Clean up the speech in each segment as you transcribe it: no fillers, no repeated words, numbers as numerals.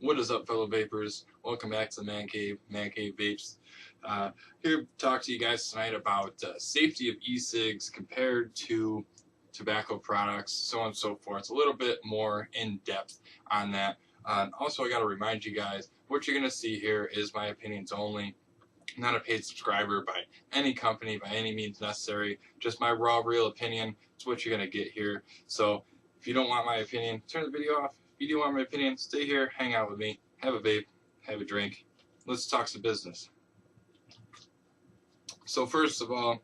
What is up, fellow vapors? Welcome back to the Man Cave Vapes. Here to talk to you guys tonight about safety of e-cigs compared to tobacco products, so on and so forth. It's a little bit more in depth on that. Also, I got to remind you guys, what you're going to see here is my opinions only. I'm not a paid subscriber by any company by any means necessary. Just my raw, real opinion. It's what you're going to get here. So if you don't want my opinion, turn the video off. If you do want my opinion, stay here, hang out with me, have a vape, have a drink. Let's talk some business. So first of all,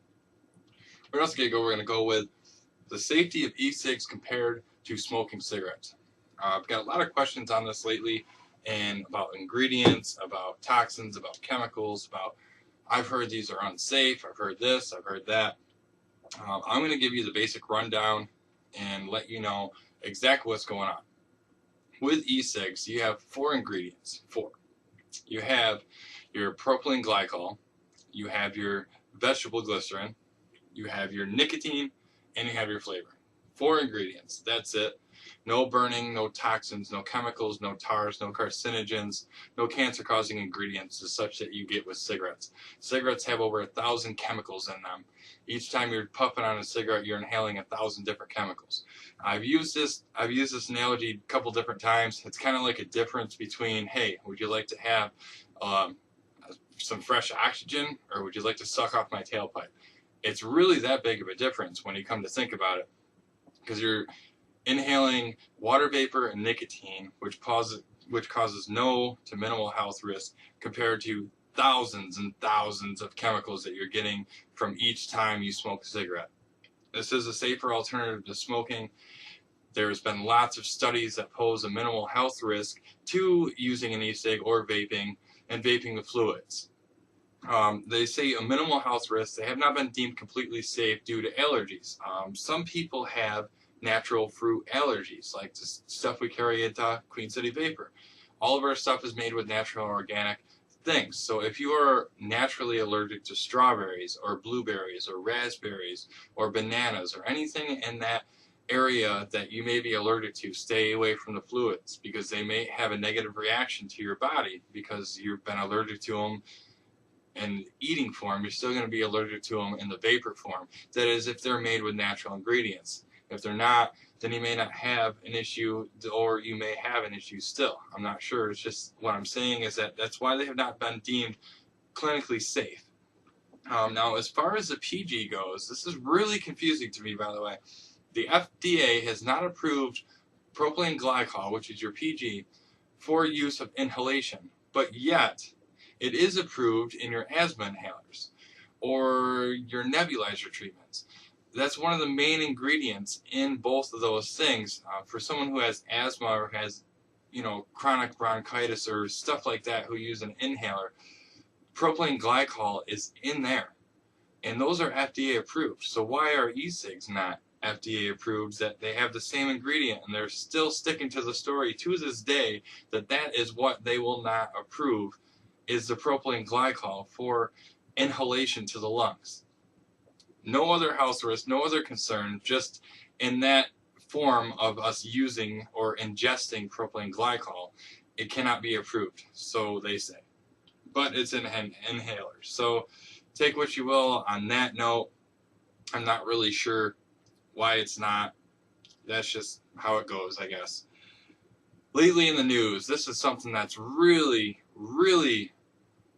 we're going to go with the safety of e-cigs compared to smoking cigarettes. I've got a lot of questions on this lately, and about ingredients, about toxins, about chemicals, about I've heard these are unsafe, I've heard this, I've heard that. I'm going to give you the basic rundown and let you know exactly what's going on. With e-cigs, you have 4 ingredients. 4. You have your propylene glycol, you have your vegetable glycerin, you have your nicotine, and you have your flavor. 4 ingredients. That's it. No burning, no toxins, no chemicals, no tars, no carcinogens, no cancer-causing ingredients as such that you get with cigarettes. Cigarettes have over 1,000 chemicals in them. Each time you're puffing on a cigarette, you're inhaling 1,000 different chemicals. I've used this analogy a couple different times. It's kind of like a difference between, hey, would you like to have some fresh oxygen, or would you like to suck off my tailpipe? It's really that big of a difference when you come to think about it, because you're inhaling water vapor and nicotine, which causes no to minimal health risk, compared to thousands and thousands of chemicals that you're getting from each time you smoke a cigarette. This is a safer alternative to smoking. There's been lots of studies that pose a minimal health risk to using an e-cig or vaping, and vaping with fluids. They say a minimal health risk. They have not been deemed completely safe due to allergies. Some people have natural fruit allergies, like the stuff we carry at Queen City Vapor. All of our stuff is made with natural and organic things. So if you are naturally allergic to strawberries or blueberries or raspberries or bananas or anything in that area that you may be allergic to, stay away from the fluids, because they may have a negative reaction to your body because you've been allergic to them in eating form. You're still going to be allergic to them in the vapor form. That is, if they're made with natural ingredients. If they're not, then you may not have an issue, or you may have an issue still. I'm not sure. It's just what I'm saying is that that's why they have not been deemed clinically safe. Now, as far as the PG goes, this is really confusing to me, by the way. The FDA has not approved propylene glycol, which is your PG, for use of inhalation, but yet it is approved in your asthma inhalers or your nebulizer treatments. That's one of the main ingredients in both of those things. For someone who has asthma or has, chronic bronchitis or stuff like that, who use an inhaler, propylene glycol is in there, and those are FDA approved. So why are e-cigs not FDA approved? That they have the same ingredient, and they're still sticking to the story to this day that that is what they will not approve, is the propylene glycol for inhalation to the lungs. No other health risk, no other concern, just in that form of us using or ingesting propylene glycol, it cannot be approved, so they say. But it's in inhalers. So take what you will on that note. I'm not really sure why it's not. That's just how it goes, I guess. Lately in the news, this is something that's really, really,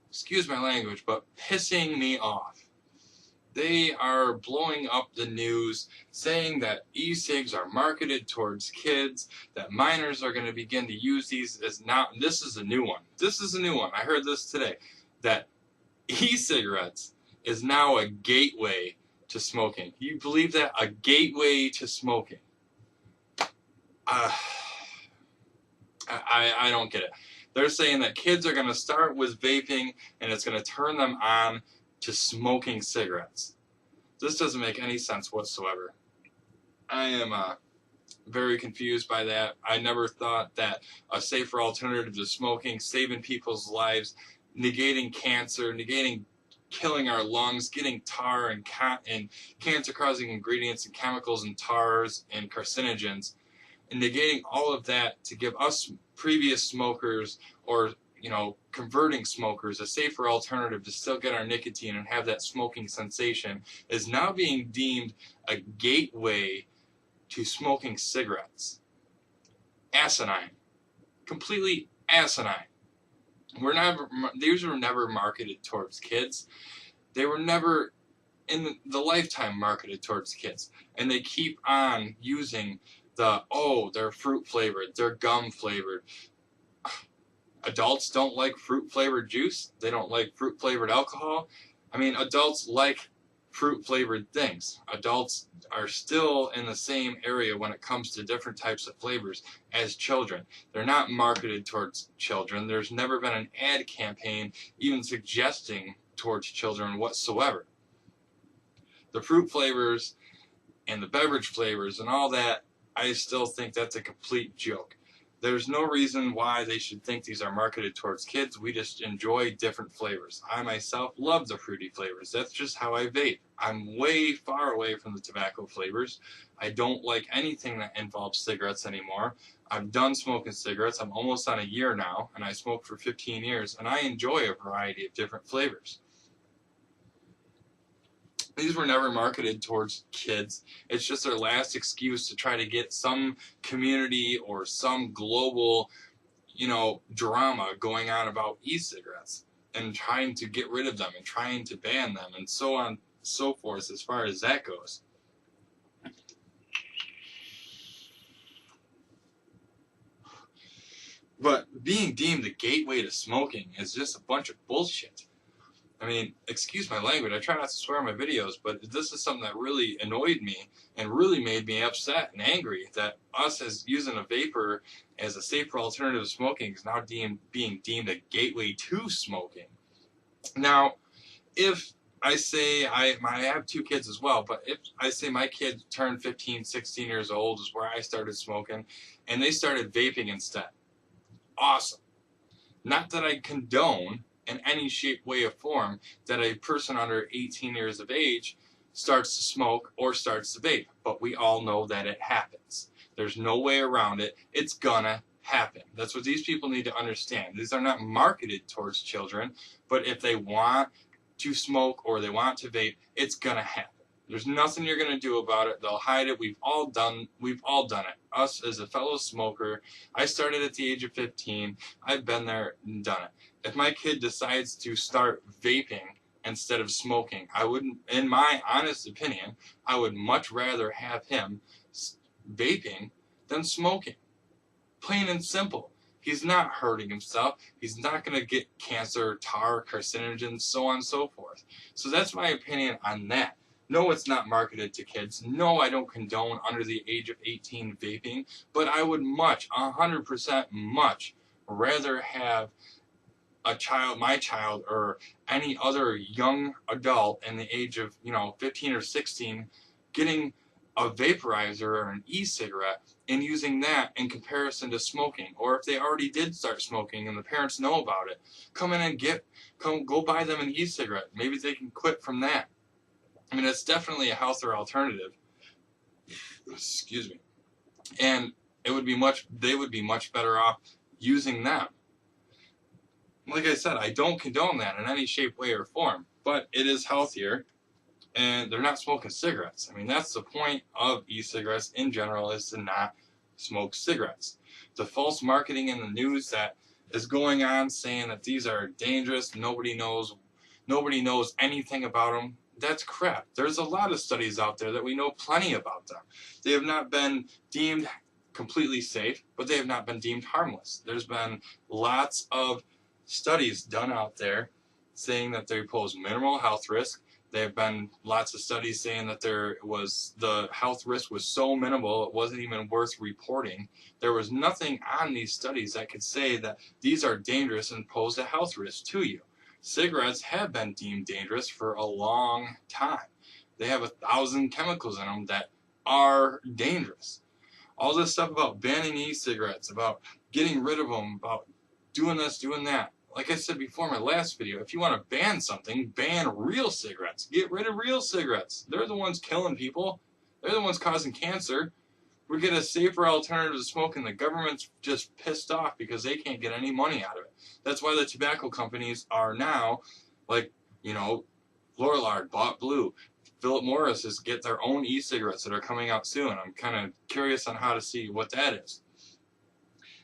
excuse my language, but pissing me off. They are blowing up the news, saying that e-cigs are marketed towards kids, that minors are going to begin to use these as now. This is a new one. This is a new one. I heard this today, that e-cigarettes is now a gateway to smoking. You believe that? A gateway to smoking. I don't get it. They're saying that kids are going to start with vaping, and it's going to turn them on to smoking cigarettes. This doesn't make any sense whatsoever. I am very confused by that. I never thought that a safer alternative to smoking, saving people's lives, negating cancer, killing our lungs, getting tar and cancer-causing ingredients and chemicals and tars and carcinogens, and negating all of that to give us previous smokers or converting smokers, a safer alternative to still get our nicotine and have that smoking sensation, is now being deemed a gateway to smoking cigarettes. Asinine. Completely asinine. These were never marketed towards kids. They were never in the lifetime marketed towards kids. And they keep on using they're fruit flavored, they're gum flavored. Adults don't like fruit flavored juice. They don't like fruit flavored alcohol. I mean, adults like fruit flavored things. Adults are still in the same area when it comes to different types of flavors as children. They're not marketed towards children. There's never been an ad campaign even suggesting towards children whatsoever. The fruit flavors and the beverage flavors and all that, I still think that's a complete joke. There's no reason why they should think these are marketed towards kids. We just enjoy different flavors. I myself love the fruity flavors. That's just how I vape. I'm way far away from the tobacco flavors. I don't like anything that involves cigarettes anymore. I'm done smoking cigarettes. I'm almost on a year now, and I smoked for 15 years, and I enjoy a variety of different flavors. These were never marketed towards kids. It's just their last excuse to try to get some community or some global, drama going on about e-cigarettes and trying to get rid of them and trying to ban them and so on and so forth as far as that goes. But being deemed the gateway to smoking is just a bunch of bullshit. I mean, excuse my language, I try not to swear in my videos, but this is something that really annoyed me and really made me upset and angry, that us as using a vapor as a safer alternative to smoking is now being deemed a gateway to smoking. Now, if I say, I have 2 kids as well, but if I say my kid turned 15, 16 years old is where I started smoking, and they started vaping instead, awesome. Not that I condone in any shape, way, or form that a person under 18 years of age starts to smoke or starts to vape. But we all know that it happens. There's no way around it. It's gonna happen. That's what these people need to understand. These are not marketed towards children, but if they want to smoke or they want to vape, it's gonna happen. There's nothing you're gonna do about it. They'll hide it. We've all done it. Us as a fellow smoker, I started at the age of 15. I've been there and done it. If my kid decides to start vaping instead of smoking, I wouldn't, in my honest opinion, I would much rather have him vaping than smoking. Plain and simple. He's not hurting himself. He's not going to get cancer, tar, carcinogens, so on and so forth. So that's my opinion on that. No, it's not marketed to kids. No, I don't condone under the age of 18 vaping, but I would 100% much rather have my child, or any other young adult in the age of 15 or 16 getting a vaporizer or an e-cigarette and using that in comparison to smoking. Or if they already did start smoking and the parents know about it, come in and go buy them an e-cigarette. Maybe they can quit from that. I mean, it's definitely a healthier alternative. Excuse me. And they would be much better off using them. Like I said, I don't condone that in any shape, way, or form, but it is healthier, and they're not smoking cigarettes. I mean, that's the point of e-cigarettes in general, is to not smoke cigarettes. The false marketing in the news that is going on saying that these are dangerous, nobody knows anything about them, that's crap. There's a lot of studies out there that we know plenty about them. They have not been deemed completely safe, but they have not been deemed harmless. There's been lots of studies done out there saying that they pose minimal health risk. There have been lots of studies saying that the health risk was so minimal it wasn't even worth reporting. There was nothing on these studies that could say that these are dangerous and pose a health risk to you. Cigarettes have been deemed dangerous for a long time. They have 1,000 chemicals in them that are dangerous. All this stuff about banning e-cigarettes, about getting rid of them, about doing this, doing that. Like I said before in my last video, if you want to ban something, ban real cigarettes. Get rid of real cigarettes. They're the ones killing people. They're the ones causing cancer. We get a safer alternative to smoking. The government's just pissed off because they can't get any money out of it. That's why the tobacco companies are now, like, you know, Lorillard bought Blue. Philip Morris is get their own e-cigarettes that are coming out soon. I'm kind of curious on how to see what that is.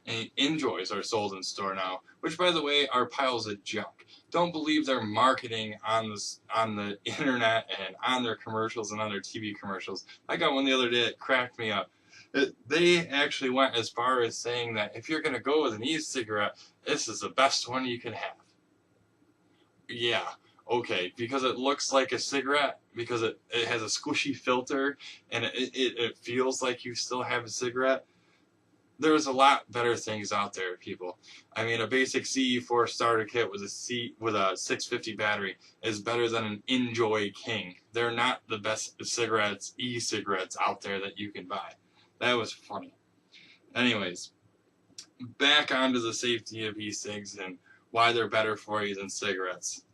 And Enjoys are sold in store now, which, by the way, are piles of junk. Don't believe their marketing on the internet and on their commercials and on their TV commercials. I got one the other day that cracked me up. They actually went as far as saying that if you're going to go with an e-cigarette, this is the best one you can have. Yeah, okay, because it looks like a cigarette, because it has a squishy filter, and it feels like you still have a cigarette. There's a lot better things out there, people. I mean, a basic CE4 starter kit with a 650 battery is better than an Enjoy King. They're not the best e-cigarettes out there that you can buy. That was funny. Anyways, back onto the safety of e-cigs and why they're better for you than cigarettes.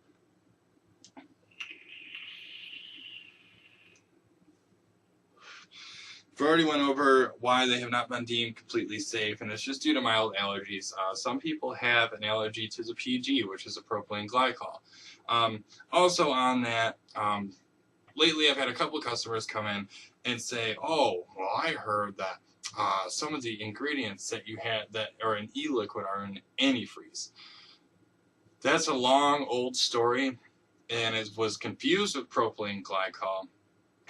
We've already went over why they have not been deemed completely safe, and it's just due to mild allergies. Some people have an allergy to the PG, which is a propylene glycol. Also on that, lately I've had a couple of customers come in and say, oh, well, I heard that some of the ingredients that you had that are in e-liquid are in antifreeze. That's a long, old story, and it was confused with propylene glycol.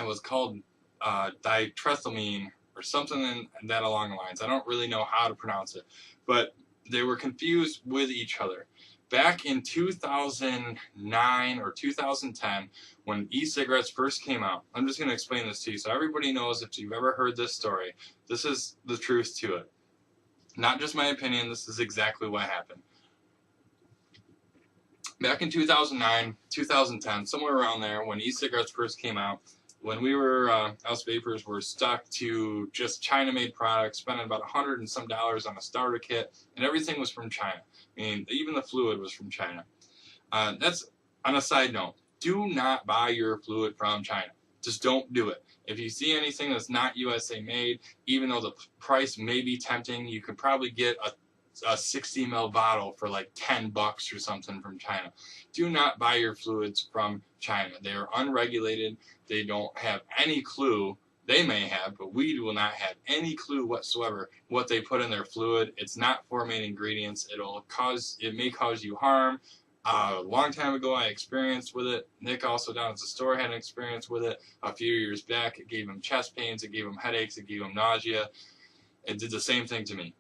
It was called ditrethylamine or something in that along the lines. I don't really know how to pronounce it, but they were confused with each other. Back in 2009 or 2010, when e-cigarettes first came out, I'm just going to explain this to you so everybody knows if you've ever heard this story. This is the truth to it. Not just my opinion, this is exactly what happened. Back in 2009, 2010, somewhere around there, when e-cigarettes first came out, when we were, us vapors were stuck to just China-made products, spending about $100 and some on a starter kit, and everything was from China. I mean, even the fluid was from China. That's on a side note. Do not buy your fluid from China. Just don't do it. If you see anything that's not USA made, even though the price may be tempting, you could probably get a 60 ml bottle for like $10 or something from China. Do not buy your fluids from China. They are unregulated. They don't have any clue. They may have, but we will not have any clue whatsoever what they put in their fluid. It's not for main ingredients. It may cause you harm. A long time ago I experienced with it. Nick also down at the store had an experience with it a few years back. It gave him chest pains, it gave him headaches, it gave him nausea. It did the same thing to me.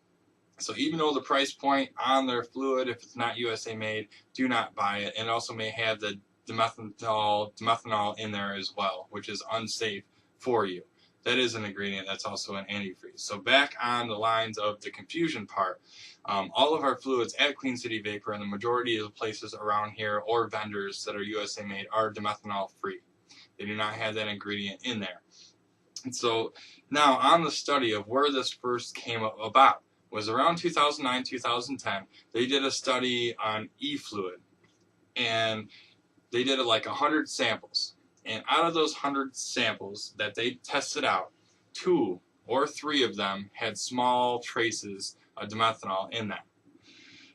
So even though the price point on their fluid, if it's not USA made, do not buy it. And it also may have the dimethanol in there as well, which is unsafe for you. That is an ingredient that's also an antifreeze. So back on the lines of the confusion part, all of our fluids at Queen City Vapor and the majority of the places around here or vendors that are USA made are dimethanol free. They do not have that ingredient in there. And so now on the study of where this first came about was around 2009, 2010. They did a study on e-fluid, and they did like 100 samples. And out of those 100 samples that they tested out, 2 or 3 of them had small traces of dimethanol in them.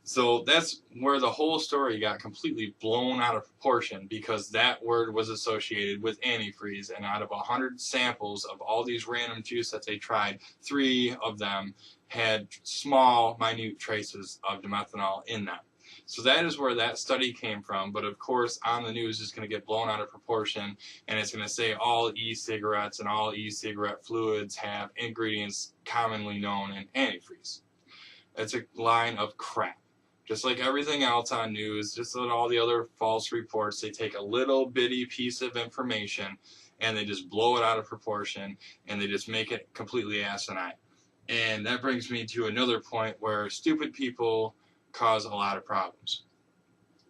So that's where the whole story got completely blown out of proportion, because that word was associated with antifreeze, and out of 100 samples of all these random juice that they tried, 3 of them had small, minute traces of dimethanol in them. So that is where that study came from, but of course on the news it's going to get blown out of proportion, and it's going to say all e-cigarettes and all e-cigarette fluids have ingredients commonly known in antifreeze. It's a line of crap. Just like everything else on news, just like all the other false reports, they take a little bitty piece of information and they just blow it out of proportion and they just make it completely asinine. And that brings me to another point where stupid people cause a lot of problems.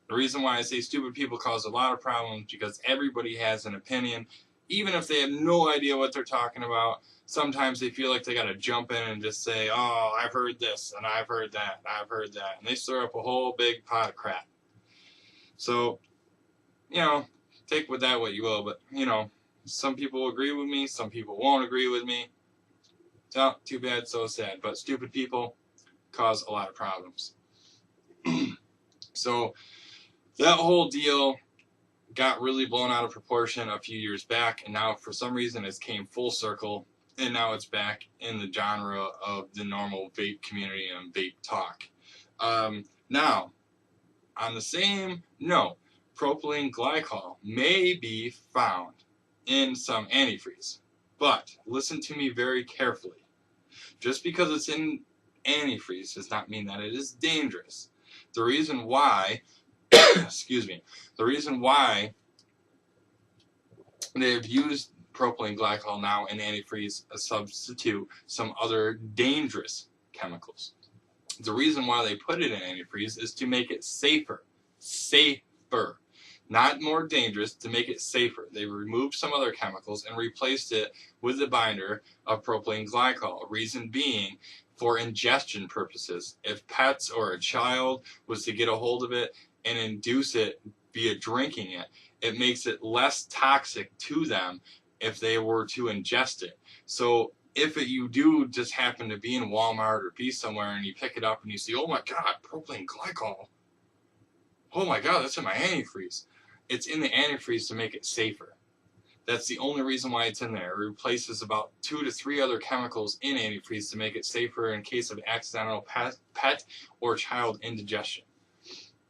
The reason why I say stupid people cause a lot of problems is because everybody has an opinion. Even if they have no idea what they're talking about, sometimes they feel like they got to jump in and just say, oh, I've heard this, and I've heard that, and I've heard that. And they stir up a whole big pot of crap. So, take with that what you will. But, some people agree with me, some people won't agree with me. Oh, too bad, so sad. But stupid people cause a lot of problems. So that whole deal got really blown out of proportion a few years back, and now for some reason it's came full circle, and now it's back in the genre of the normal vape community and vape talk. Now, on the same note, propylene glycol may be found in some antifreeze, but listen to me very carefully. Just because it's in antifreeze does not mean that it is dangerous. The reason why, excuse me, the reason why they've used propylene glycol now in antifreeze to substitute some other dangerous chemicals. The reason why they put it in antifreeze is to make it safer. Safer. Not more dangerous, to make it safer. They removed some other chemicals and replaced it with the binder of propylene glycol. Reason being, for ingestion purposes. If pets or a child was to get a hold of it and induce it via drinking it, it makes it less toxic to them if they were to ingest it. So if you do just happen to be in Walmart or be somewhere and you pick it up and you see, oh my God, propylene glycol. Oh my God, that's in my antifreeze. It's in the antifreeze to make it safer. That's the only reason why it's in there. It replaces about 2 to 3 other chemicals in antifreeze to make it safer in case of accidental pet or child indigestion.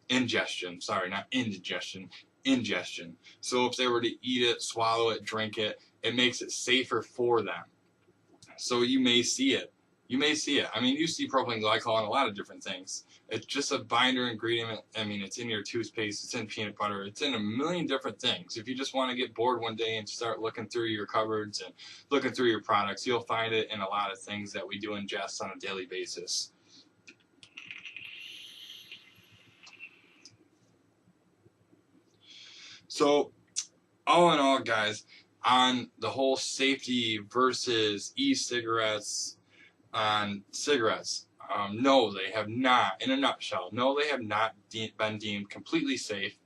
Ingestion, sorry, not indigestion. Ingestion. So if they were to eat it, swallow it, drink it, it makes it safer for them. So you may see it. You may see it. I mean, you see propylene glycol in a lot of different things. It's just a binder ingredient. I mean, it's in your toothpaste, it's in peanut butter, it's in a million different things. If you just want to get bored one day and start looking through your cupboards and looking through your products, you'll find it in a lot of things that we do ingest on a daily basis. So, all in all, guys, on the whole safety versus e-cigarettes on cigarettes, no, they have not, in a nutshell, no, they have not been deemed completely safe,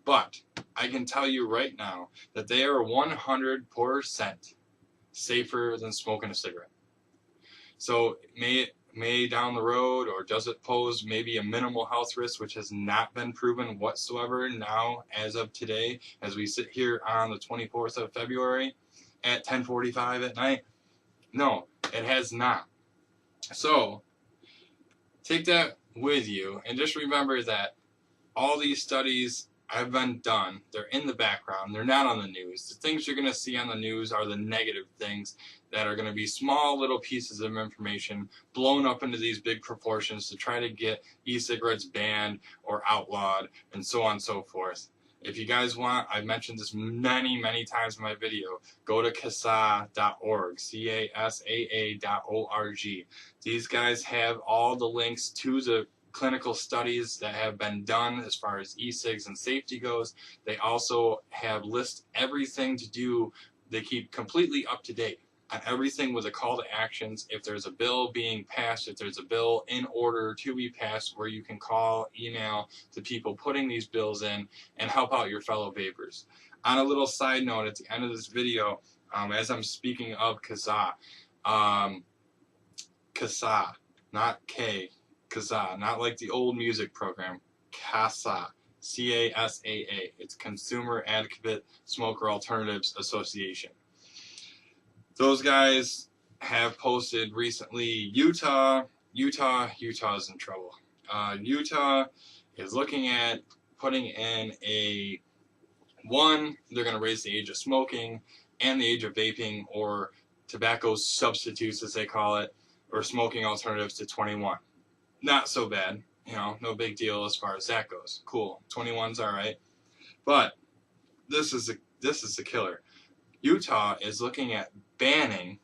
but I can tell you right now that they are 100% safer than smoking a cigarette. So may down the road, or does it pose maybe a minimal health risk, which has not been proven whatsoever now as of today, as we sit here on the 24th of February at 10:45 at night? No, it has not. So take that with you, and just remember that all these studies have been done. They're in the background. They're not on the news. The things you're going to see on the news are the negative things that are going to be small little pieces of information blown up into these big proportions to try to get e-cigarettes banned or outlawed and so on and so forth. If you guys want, I've mentioned this many times in my video, go to CASAA.org, CASAA.org. These guys have all the links to the clinical studies that have been done as far as e-cigs and safety goes. They also have list everything to do. They keep completely up to date on everything with a call to actions. If there's a bill being passed, if there's a bill in order to be passed, where you can call, email the people putting these bills in and help out your fellow vapors. On a little side note, at the end of this video, as I'm speaking of CASAA, CASAA, not K, CASAA, not like the old music program, CASAA, CASAA. It's Consumer Advocate Smoker Alternatives Association. Those guys have posted recently, Utah's in trouble. Utah is looking at putting in they're going to raise the age of smoking and the age of vaping, or tobacco substitutes as they call it, or smoking alternatives, to 21. Not so bad, no big deal as far as that goes. Cool, 21's all right. But this is the killer. Utah is looking at banning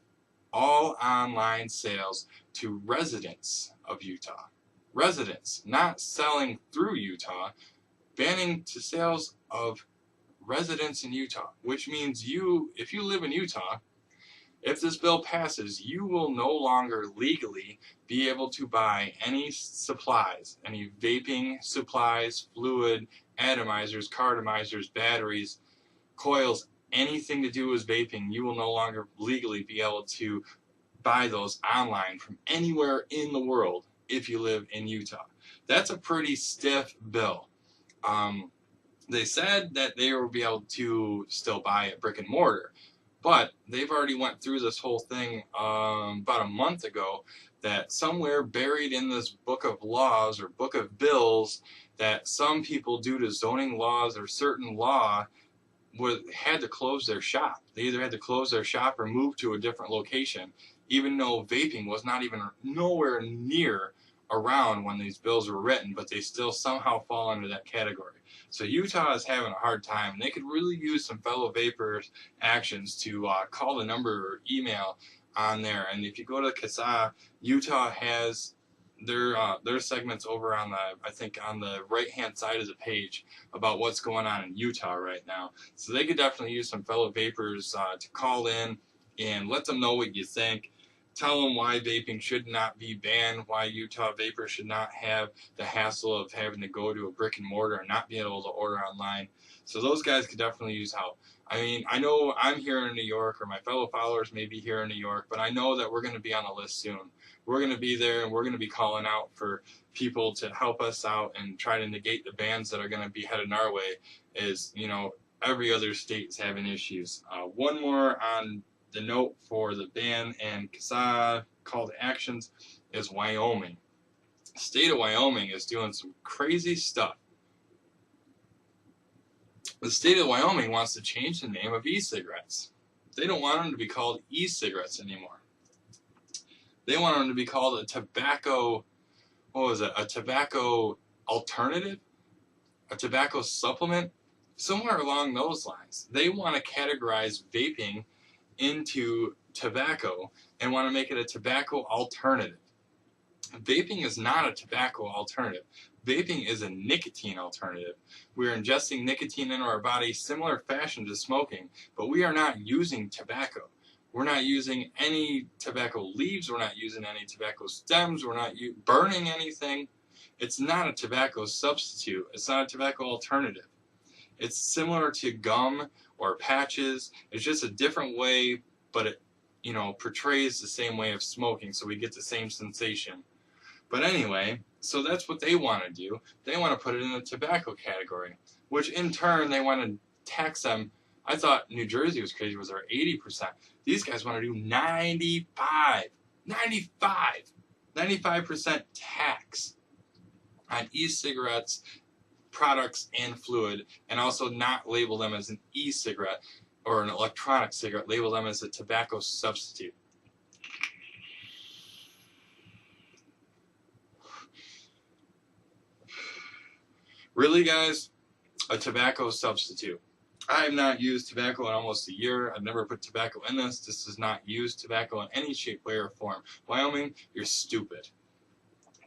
all online sales to residents of Utah. Residents, not selling through Utah, banning to sales of residents in Utah, which means if you live in Utah, if this bill passes, you will no longer legally be able to buy any supplies, any vaping supplies, fluid, atomizers, cartomizers, batteries, coils, anything to do with vaping. You will no longer legally be able to buy those online from anywhere in the world if you live in Utah. That's a pretty stiff bill. They said that they will be able to still buy at brick and mortar, but they've already went through this whole thing about a month ago, that somewhere buried in this book of laws or book of bills, that some people, due to zoning laws or certain law, had to close their shop. They either had to close their shop or move to a different location, even though vaping was not even nowhere near around when these bills were written, but they still somehow fall under that category. So Utah is having a hard time, and they could really use some fellow vapors' actions to call the number or email on there. And if you go to CASA, Utah has their segments over on the, I think, on the right-hand side of the page about what's going on in Utah right now. So they could definitely use some fellow vapors to call in and let them know what you think. Tell them why vaping should not be banned, why Utah vapors should not have the hassle of having to go to a brick and mortar and not being able to order online. So those guys could definitely use help. I mean, I know I'm here in New York, or my fellow followers may be here in New York, but I know that we're going to be on the list soon. We're going to be there, and we're going to be calling out for people to help us out and try to negate the bans that are going to be headed our way, as, you know, every other state's having issues. One more on the note for the ban and CASA call to actions is Wyoming. The state of Wyoming is doing some crazy stuff. The state of Wyoming wants to change the name of e-cigarettes. They don't want them to be called e-cigarettes anymore. They want them to be called a tobacco, a tobacco alternative? A tobacco supplement? Somewhere along those lines. They want to categorize vaping into tobacco and want to make it a tobacco alternative. Vaping is not a tobacco alternative. Vaping is a nicotine alternative. We are ingesting nicotine into our body similar fashion to smoking, but we are not using tobacco. We're not using any tobacco leaves. We're not using any tobacco stems. We're not burning anything. It's not a tobacco substitute. It's not a tobacco alternative. It's similar to gum or patches. It's just a different way, but it, you know, portrays the same way of smoking, so we get the same sensation. But anyway, so that's what they want to do. They want to put it in the tobacco category, which in turn they want to tax them. I thought New Jersey was crazy, was there 80%. These guys want to do 95% tax on e-cigarettes, products, and fluid, and also not label them as an e-cigarette or an electronic cigarette, label them as a tobacco substitute. Really, guys? A tobacco substitute. I have not used tobacco in almost a year. I've never put tobacco in this. This does not use tobacco in any shape, way, or form. Wyoming, you're stupid.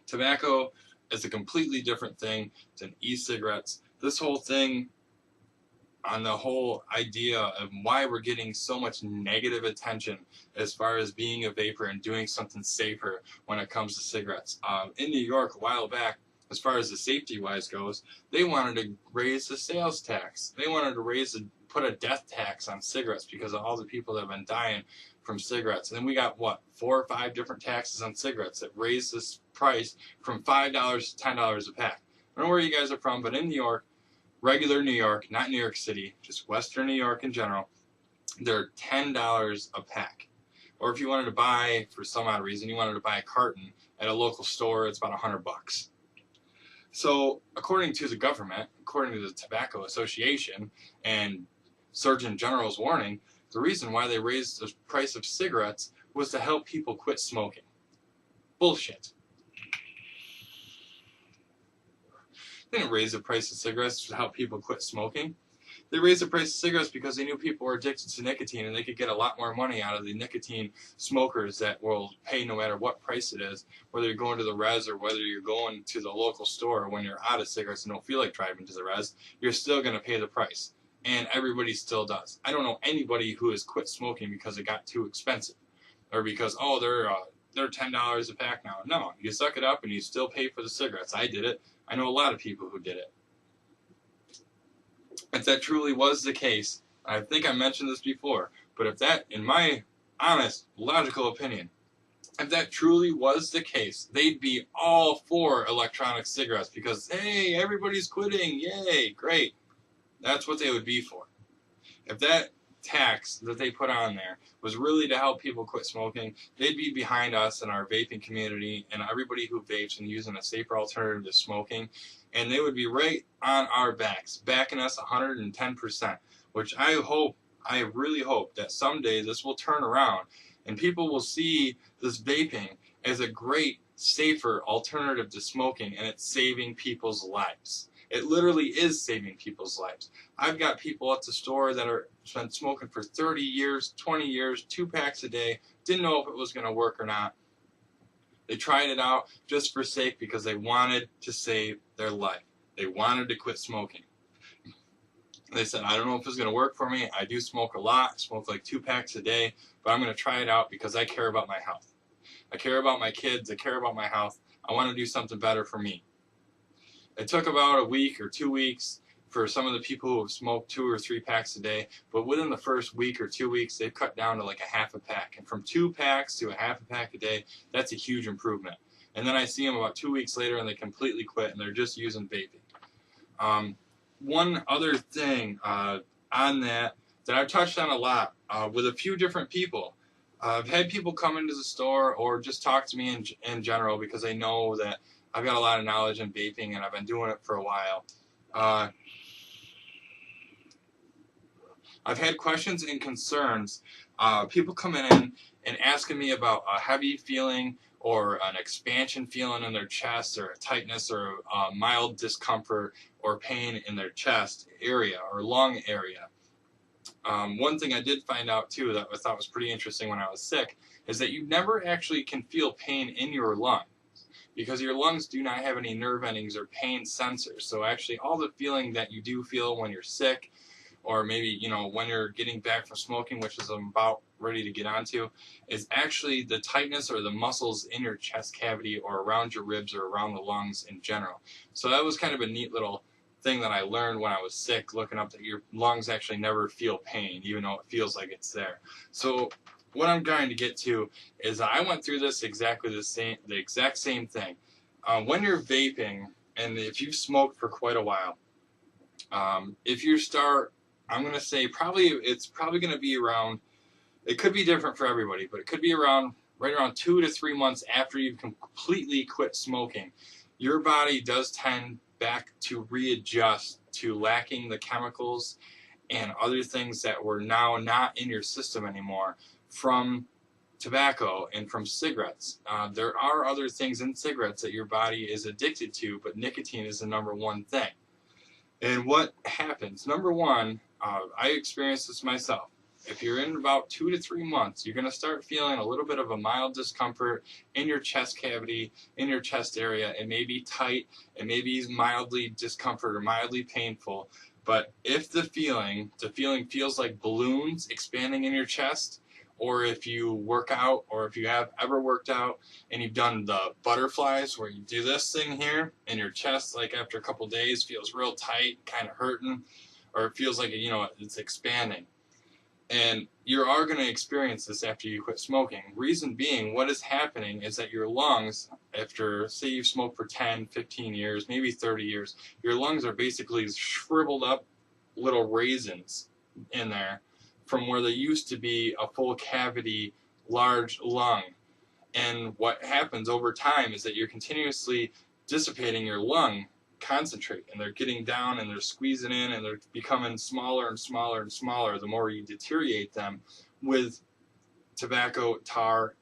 Tobacco is a completely different thing than e-cigarettes. This whole thing on the whole idea of why we're getting so much negative attention as far as being a vapor and doing something safer when it comes to cigarettes. In New York a while back, as far as the safety-wise goes, they wanted to raise the sales tax. They wanted to put a death tax on cigarettes because of all the people that have been dying from cigarettes. And then we got, what, 4 or 5 different taxes on cigarettes that raised this price from $5 to $10 a pack. I don't know where you guys are from, but in New York, regular New York, not New York City, just Western New York in general, they're $10 a pack. Or if you wanted to buy, for some odd reason, you wanted to buy a carton at a local store, it's about $100. So, according to the government, according to the Tobacco Association and Surgeon General's warning, the reason why they raised the price of cigarettes was to help people quit smoking. Bullshit. They didn't raise the price of cigarettes to help people quit smoking. They raised the price of cigarettes because they knew people were addicted to nicotine and they could get a lot more money out of the nicotine smokers that will pay no matter what price it is, whether you're going to the res or whether you're going to the local store when you're out of cigarettes and don't feel like driving to the res, you're still going to pay the price. And everybody still does. I don't know anybody who has quit smoking because it got too expensive or because, oh, they're $10 a pack now. No, you suck it up and you still pay for the cigarettes. I did it. I know a lot of people who did it. If that truly was the case, I think I mentioned this before, but if that, in my honest, logical opinion, if that truly was the case, they'd be all for electronic cigarettes because, hey, everybody's quitting, yay, great. That's what they would be for. If that tax that they put on there was really to help people quit smoking, they'd be behind us and our vaping community and everybody who vapes and using a safer alternative to smoking, and they would be right on our backs, backing us 110%, which I really hope that someday this will turn around and people will see this vaping as a great, safer alternative to smoking, and it's saving people's lives. It literally is saving people's lives. I've got people at the store that are been smoking for 30 years, 20 years, 2 packs a day, didn't know if it was going to work or not. They tried it out just for sake because they wanted to save their life. They wanted to quit smoking. They said, I don't know if it's going to work for me. I do smoke a lot. I smoke like 2 packs a day, but I'm going to try it out because I care about my health. I care about my kids. I care about my health. I want to do something better for me. It took about a week or 2 weeks for some of the people who have smoked 2 or 3 packs a day, but within the first week or 2 weeks, they've cut down to like a half a pack. And from 2 packs to a half a pack a day, that's a huge improvement. And then I see them about 2 weeks later and they completely quit and they're just using vaping. One other thing on that I've touched on a lot with a few different people. I've had people come into the store or just talk to me in general because they know that I've got a lot of knowledge in vaping and I've been doing it for a while. I've had questions and concerns. People coming in and asking me about a heavy feeling or an expansion feeling in their chest or a tightness or a mild discomfort or pain in their chest area or lung area. One thing I did find out too that I thought was pretty interesting when I was sick is that you never actually can feel pain in your lung because your lungs do not have any nerve endings or pain sensors. So actually all the feeling that you do feel when you're sick or maybe, when you're getting back from smoking, which is I'm about ready to get onto, is actually the tightness or the muscles in your chest cavity or around your ribs or around the lungs in general. So that was kind of a neat little thing that I learned when I was sick, looking up that your lungs actually never feel pain, even though it feels like it's there. So what I'm trying to get to is I went through this exactly the exact same thing. When you're vaping, and if you've smoked for quite a while, if you start, I'm going to say it's probably going to be around, it could be different for everybody, but it could be right around 2 to 3 months after you've completely quit smoking. Your body does tend back to readjust to lacking the chemicals and other things that were now not in your system anymore from tobacco and from cigarettes. There are other things in cigarettes that your body is addicted to, but nicotine is the #1 thing. And what happens? Number one, I experienced this myself. If you're in about 2 to 3 months, you're going to start feeling a little bit of a mild discomfort in your chest cavity, in your chest area. It may be tight, it may be mildly discomfort or mildly painful. But if the feeling feels like balloons expanding in your chest, or if you work out, or if you have ever worked out and you've done the butterflies where you do this thing here and your chest, like after a couple days, feels real tight, kind of hurting, or it feels like it's expanding. And you are going to experience this after you quit smoking. Reason being, what is happening is that your lungs, after, say you've smoked for 10, 15 years, maybe 30 years, your lungs are basically shriveled up little raisins in there from where they used to be a full cavity, large lung. And what happens over time is that you're continuously dissipating your lung concentrate, and they're getting down and they're squeezing in and they're becoming smaller and smaller and smaller the more you deteriorate them with tobacco, tar,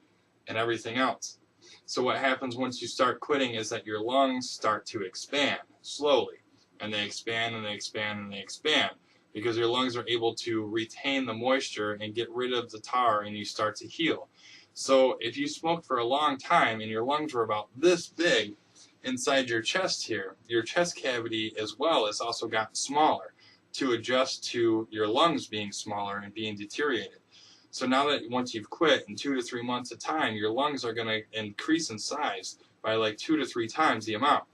and everything else. So what happens once you start quitting is that your lungs start to expand slowly, and they expand and they expand and they expand because your lungs are able to retain the moisture and get rid of the tar, and you start to heal. So if you smoked for a long time and your lungs were about this big inside your chest here, your chest cavity as well has also gotten smaller to adjust to your lungs being smaller and being deteriorated. So now that once you've quit in 2 to 3 months of time, your lungs are going to increase in size by like 2 to 3 times the amount.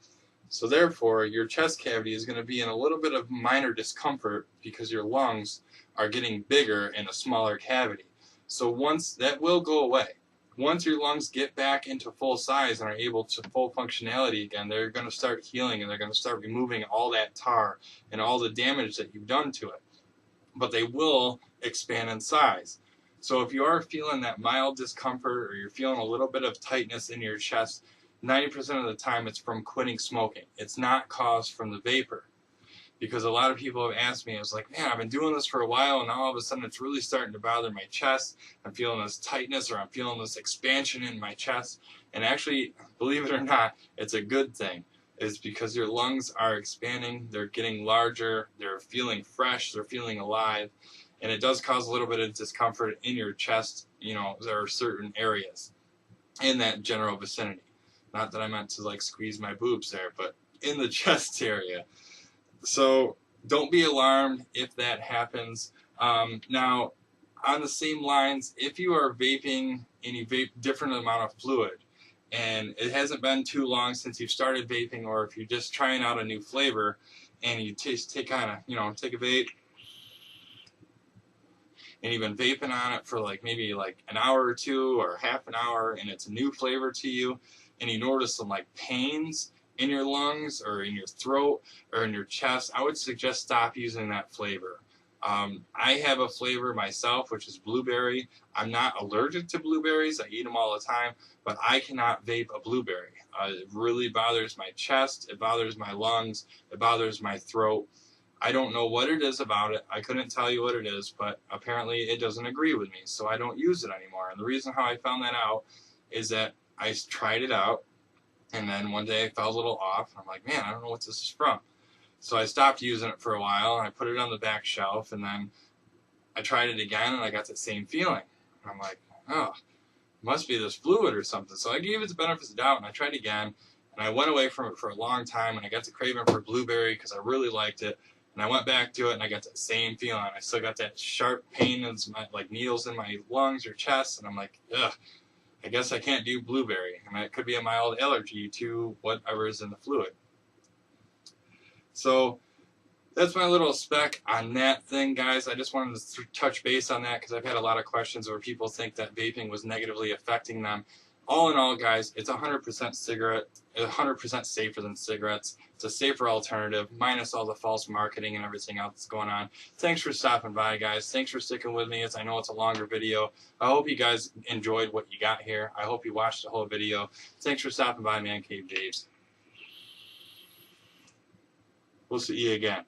So therefore, your chest cavity is going to be in a little bit of minor discomfort because your lungs are getting bigger in a smaller cavity. So once that will go away, once your lungs get back into full size and are able to full functionality again, they're going to start healing and they're going to start removing all that tar and all the damage that you've done to it. But they will expand in size. So if you are feeling that mild discomfort or you're feeling a little bit of tightness in your chest, 90% of the time it's from quitting smoking. It's not caused from the vapor. Because a lot of people have asked me, I was like, man, I've been doing this for a while and now all of a sudden it's really starting to bother my chest. I'm feeling this tightness or I'm feeling this expansion in my chest. And actually, believe it or not, it's a good thing. It's because your lungs are expanding, they're getting larger, they're feeling fresh, they're feeling alive. And it does cause a little bit of discomfort in your chest. You know, there are certain areas in that general vicinity. Not that I meant to like squeeze my boobs there, but in the chest area. So don't be alarmed if that happens. Now, on the same lines, if you are vaping and you vape different amount of fluid, and it hasn't been too long since you've started vaping, or if you're just trying out a new flavor, and you take a vape, and you've been vaping on it for like maybe like an hour or two or half an hour, and it's a new flavor to you, and you notice some like pains in your lungs or in your throat or in your chest, I would suggest stop using that flavor. I have a flavor myself, which is blueberry. I'm not allergic to blueberries. I eat them all the time, but I cannot vape a blueberry. It really bothers my chest. It bothers my lungs. It bothers my throat. I don't know what it is about it. I couldn't tell you what it is, but apparently it doesn't agree with me, so I don't use it anymore. And the reason how I found that out is that I tried it out, and then one day I felt a little off. I'm like, man, I don't know what this is from. So I stopped using it for a while, and I put it on the back shelf, and then I tried it again, and I got that same feeling. And I'm like, oh, it must be this fluid or something. So I gave it the benefit of the doubt, and I tried again, and I went away from it for a long time, and I got the craving for blueberry because I really liked it. And I went back to it, and I got that same feeling. I still got that sharp pain and like needles in my lungs or chest, and I'm like, ugh. I guess I can't do blueberry. I mean, it could be a mild allergy to whatever is in the fluid. So that's my little spec on that thing, guys. I just wanted to touch base on that because I've had a lot of questions where people think that vaping was negatively affecting them. All in all, guys, it's 100% cigarette, 100% safer than cigarettes. It's a safer alternative, minus all the false marketing and everything else that's going on. Thanks for stopping by, guys. Thanks for sticking with me, as I know it's a longer video. I hope you guys enjoyed what you got here. I hope you watched the whole video. Thanks for stopping by, Man Cave Vapes. We'll see you again.